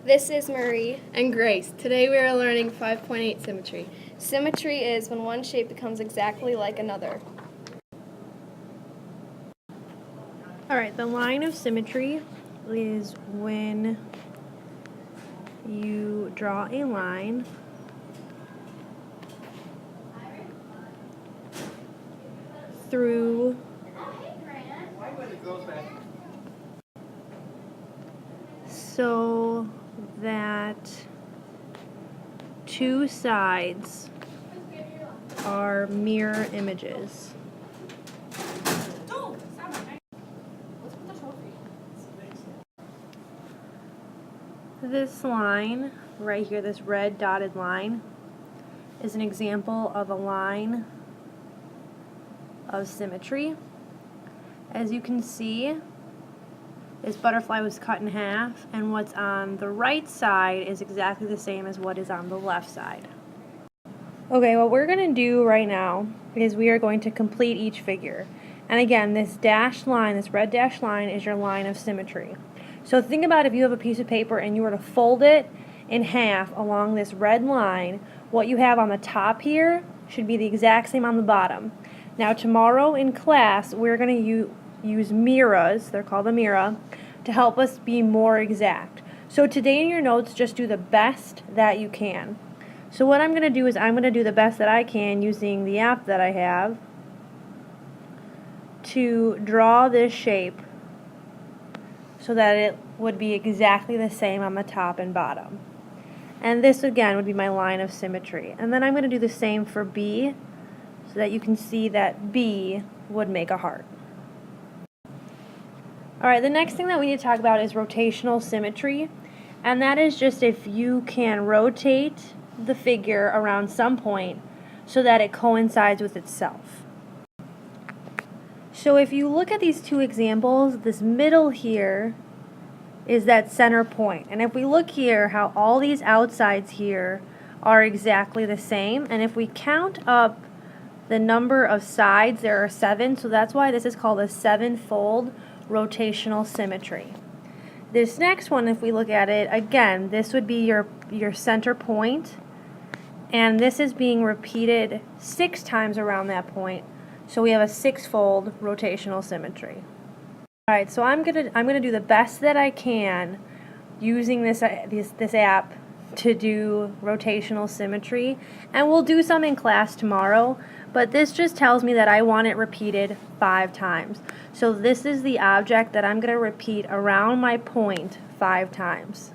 This is Marie. And Grace. Today we are learning 5.8 symmetry. Symmetry is when one shape becomes exactly like another. Alright, the line of symmetry is when you draw a line through so that two sides are mirror images. This line right here, this red dotted line, is an example of a line of symmetry. As you can see, this butterfly was cut in half, and what's on the right side is exactly the same as what is on the left side. Okay, what we're going to do right now is we are going to complete each figure. And again, this dashed line, this red dashed line, is your line of symmetry. So think about if you have a piece of paper and you were to fold it in half along this red line, what you have on the top here should be the exact same on the bottom. Now tomorrow in class, we're going to use mirrors, they're called a mirror, to help us be more exact. So today in your notes, just do the best that you can. So what I'm going to do is I'm going to do the best that I can using the app that I have to draw this shape so that it would be exactly the same on the top and bottom. And this again would be my line of symmetry. And then I'm going to do the same for B so that you can see that B would make a heart. Alright, the next thing that we need to talk about is rotational symmetry. And that is just if you can rotate the figure around some point so that it coincides with itself. So if you look at these two examples, this middle here is that center point. And if we look here, how all these outsides here are exactly the same. And if we count up the number of sides, there are 7. So that's why this is called a 7-fold rotational symmetry. This next one, if we look at it, again, this would be your center point. And this is being repeated 6 times around that point. So we have a 6-fold rotational symmetry. Alright, so I'm gonna do the best that I can using this app to do rotational symmetry, and we'll do some in class tomorrow, but this just tells me that I want it repeated 5 times. So this is the object that I'm gonna repeat around my point 5 times.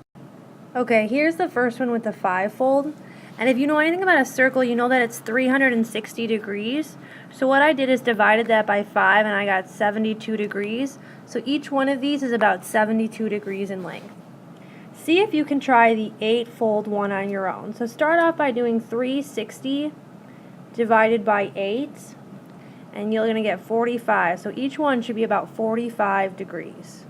Okay, here's the first one with the 5-fold. And if you know anything about a circle, you know that it's 360 degrees. So what I did is divided that by 5 and I got 72 degrees. So each one of these is about 72 degrees in length. See if you can try the 8-fold one on your own. So start off by doing 360 divided by 8 and you're going to get 45. So each one should be about 45 degrees.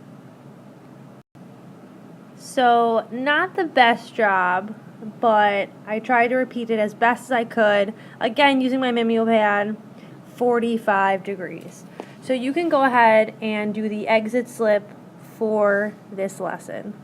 So not the best job, but I tried to repeat it as best as I could. Again, using my Mimeopad, 45 degrees. So you can go ahead and do the exit slip for this lesson.